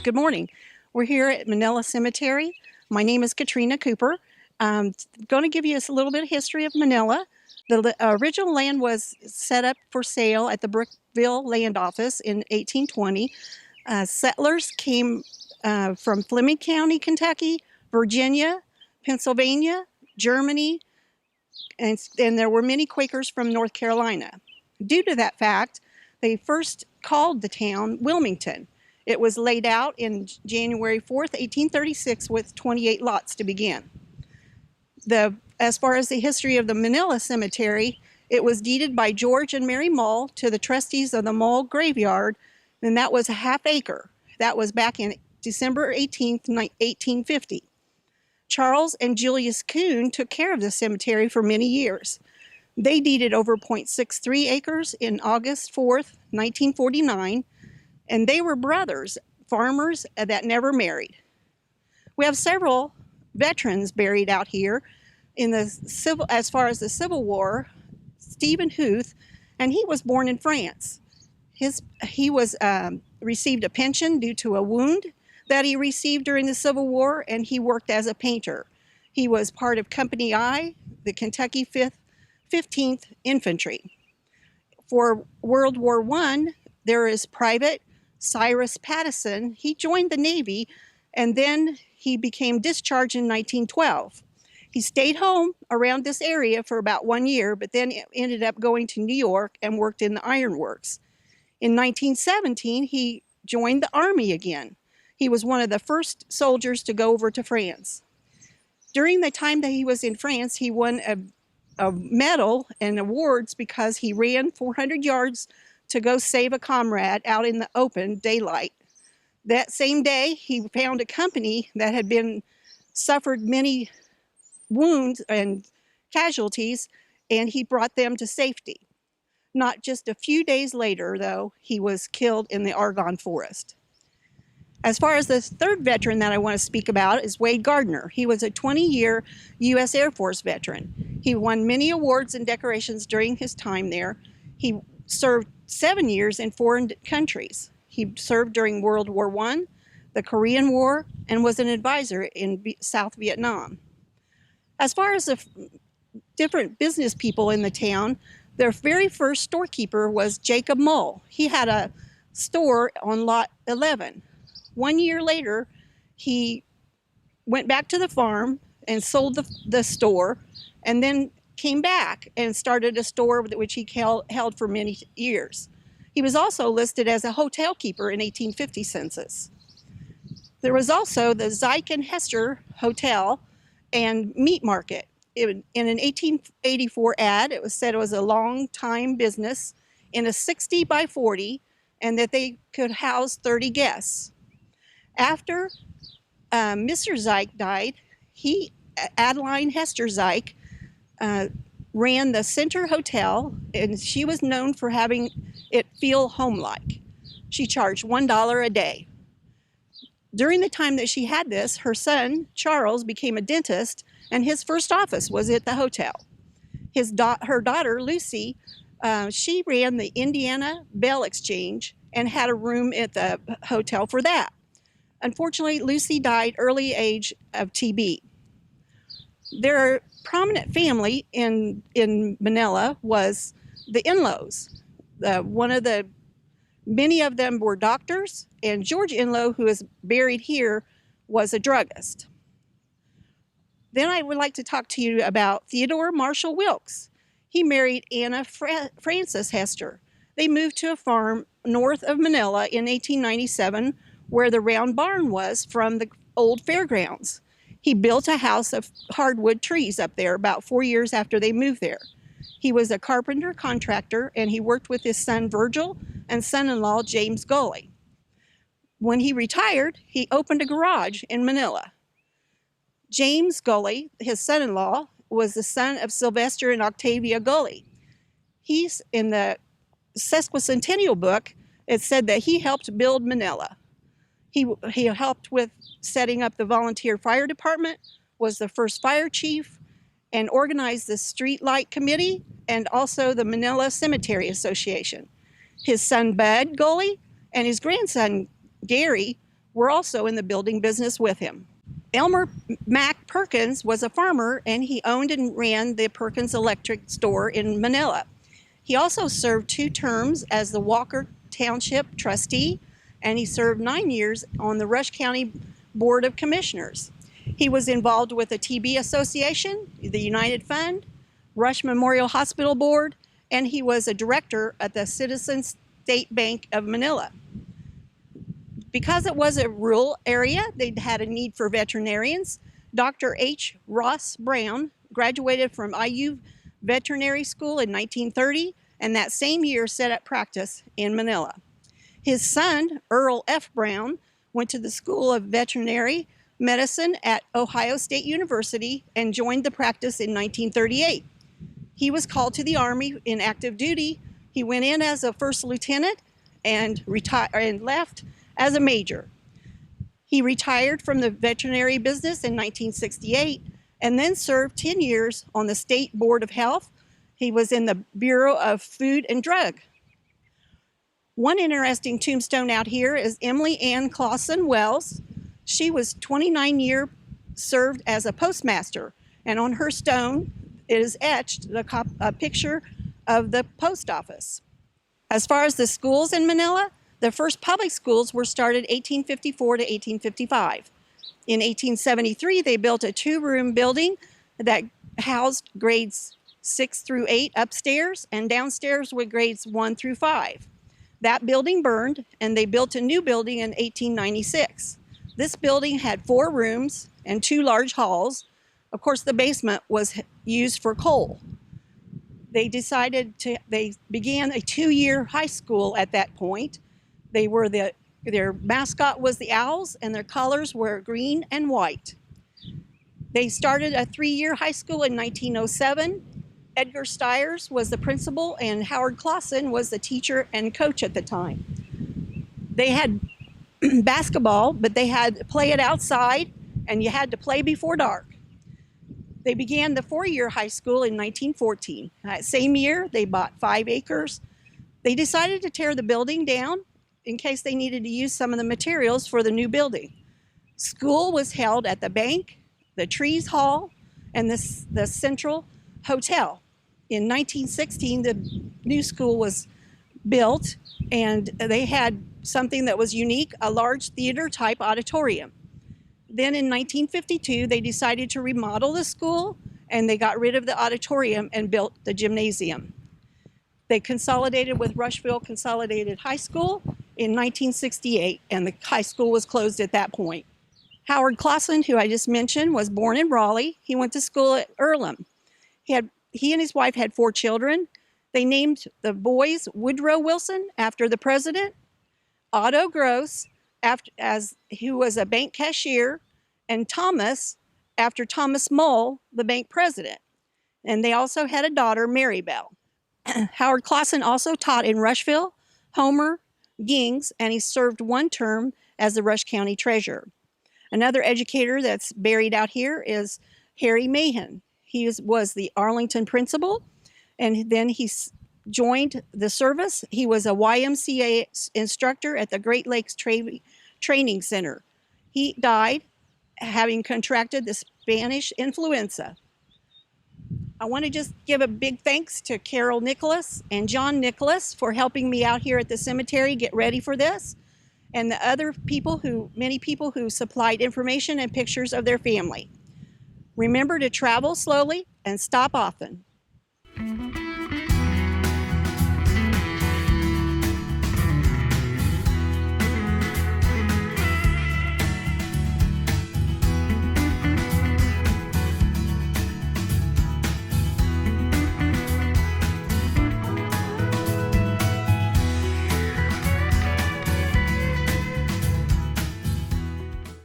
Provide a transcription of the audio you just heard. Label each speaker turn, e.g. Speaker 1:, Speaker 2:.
Speaker 1: Good morning. We're here at Manilla Cemetery. My name is Katrina Cooper. I'm going to give you a little bit of history of Manila. The original land was set up for sale at the Brookville Land Office in 1820. Settlers came from Fleming County, Kentucky, Virginia, Pennsylvania, Germany, and there were many Quakers from North Carolina. Due to that fact, they first called the town Wilmington. It was laid out in January 4th, 1836 with 28 lots to begin. As far as the history of the Manilla Cemetery, it was deeded by George and Mary Mull to the trustees of the Mull Graveyard, and that was a half acre. That was back in December 18th, 1850. Charles and Julius Kuhn took care of the cemetery for many years. They deeded over 0.63 acres in August 4th, 1949, and they were brothers, farmers that never married. We have several veterans buried out here. As far as the Civil War, Stephen Huth, and he was born in France. He received a pension due to a wound that he received during the Civil War, and he worked as a painter. He was part of Company I, the Kentucky 15th Infantry. For World War I, there is Private Cyrus Pattison. He joined the Navy, and then he became discharged in 1912. He stayed home around this area for about 1 year, but then ended up going to New York and worked in the ironworks. In 1917, he joined the Army again. He was one of the first soldiers to go over to France. During the time that he was in France, he won a medal and awards because he ran 400 yards to go save a comrade out in the open daylight. That same day, he found a company that had suffered many wounds and casualties, and he brought them to safety. Not just a few days later, though, he was killed in the Argonne Forest. As far as the third veteran that I want to speak about is Wade Gardner. He was a 20-year U.S. Air Force veteran. He won many awards and decorations during his time there. He served 7 years in foreign countries. He served during World War I, the Korean War, and was an advisor in South Vietnam. As far as the different business people in the town, their very first storekeeper was Jacob Mull. He had a store on Lot 11. 1 year later, he went back to the farm and sold the store, and then came back and started a store which he held for many years. He was also listed as a hotel keeper in 1850 census. There was also the Zike and Hester Hotel and Meat Market. In an 1884 ad, it was said it was a long-time business in a 60 by 40, and that they could house 30 guests. After Mr. Zike died, Adeline Hester Zike ran the Center Hotel, and she was known for having it feel home-like. She charged $1 a day. During the time that she had this, her son, Charles, became a dentist, and his first office was at the hotel. Her daughter, Lucy, she ran the Indiana Bell Exchange and had a room at the hotel for that. Unfortunately, Lucy died early age of TB. Their prominent family in Manila was the Inlows. Many of them were doctors, and George Inlow, who is buried here, was a druggist. Then I would like to talk to you about Theodore Marshall Wilkes. He married Anna Frances Hester. They moved to a farm north of Manila in 1897, where the round barn was from the old fairgrounds. He built a house of hardwood trees up there about 4 years after they moved there. He was a carpenter contractor, and he worked with his son Virgil and son-in-law James Gully. When he retired, he opened a garage in Manila. James Gully, his son-in-law, was the son of Sylvester and Octavia Gully. He's in the sesquicentennial book. It said that he helped build Manila. He helped with setting up the volunteer fire department, was the first fire chief, and organized the street light committee and also the Manilla Cemetery Association. His son Bud Gully and his grandson Gary were also in the building business with him. Elmer Mack Perkins was a farmer, and he owned and ran the Perkins Electric store in Manila. He also served 2 terms as the Walker Township trustee, and he served 9 years on the Rush County Board of Commissioners. He was involved with the TB Association, the United Fund, Rush Memorial Hospital Board, and he was a director at the Citizens State Bank of Manila. Because it was a rural area, they had a need for veterinarians. Dr. H. Ross Brown graduated from IU Veterinary School in 1930, and that same year set up practice in Manila. His son, Earl F. Brown, went to the School of Veterinary Medicine at Ohio State University and joined the practice in 1938. He was called to the Army in active duty. He went in as a first lieutenant and left as a major. He retired from the veterinary business in 1968 and then served 10 years on the State Board of Health. He was in the Bureau of Food and Drug. One interesting tombstone out here is Emily Ann Clausen Wells. She was 29 years served as a postmaster, and on her stone it is etched a picture of the post office. As far as the schools in Manila, the first public schools were started 1854 to 1855. In 1873, they built a 2-room building that housed grades 6 through 8 upstairs and downstairs with grades 1 through 5. That building burned, and they built a new building in 1896. This building had 4 rooms and 2 large halls. Of course, the basement was used for coal. They began a 2-year high school at that point. Their mascot was the Owls, and their colors were green and white. They started a 3-year high school in 1907. Edgar Stiers was the principal, and Howard Clausen was the teacher and coach at the time. They had basketball, but they had to play it outside, and you had to play before dark. They began the 4-year high school in 1914. That same year, they bought 5 acres. They decided to tear the building down in case they needed to use some of the materials for the new building. School was held at the bank, the Trees Hall, and the Central Hotel. In 1916, the new school was built, and they had something that was unique, a large theater-type auditorium. Then in 1952, they decided to remodel the school, and they got rid of the auditorium and built the gymnasium. They consolidated with Rushville Consolidated High School in 1968, and the high school was closed at that point. Howard Clausen, who I just mentioned, was born in Raleigh. He went to school at Earlham. He and his wife had 4 children. They named the boys Woodrow Wilson after the president, Otto Gross, who was a bank cashier, and Thomas after Thomas Mull, the bank president. And they also had a daughter, Mary Bell. Howard Clausen also taught in Rushville, Homer, Gings, and he served 1 term as the Rush County treasurer. Another educator that's buried out here is Harry Mahan. He was the Arlington principal, and then he joined the service. He was a YMCA instructor at the Great Lakes Training Center. He died having contracted the Spanish influenza. I want to just give a big thanks to Carol Nicholas and John Nicholas for helping me out here at the cemetery get ready for this, and the other people many people who supplied information and pictures of their family. Remember to travel slowly and stop often.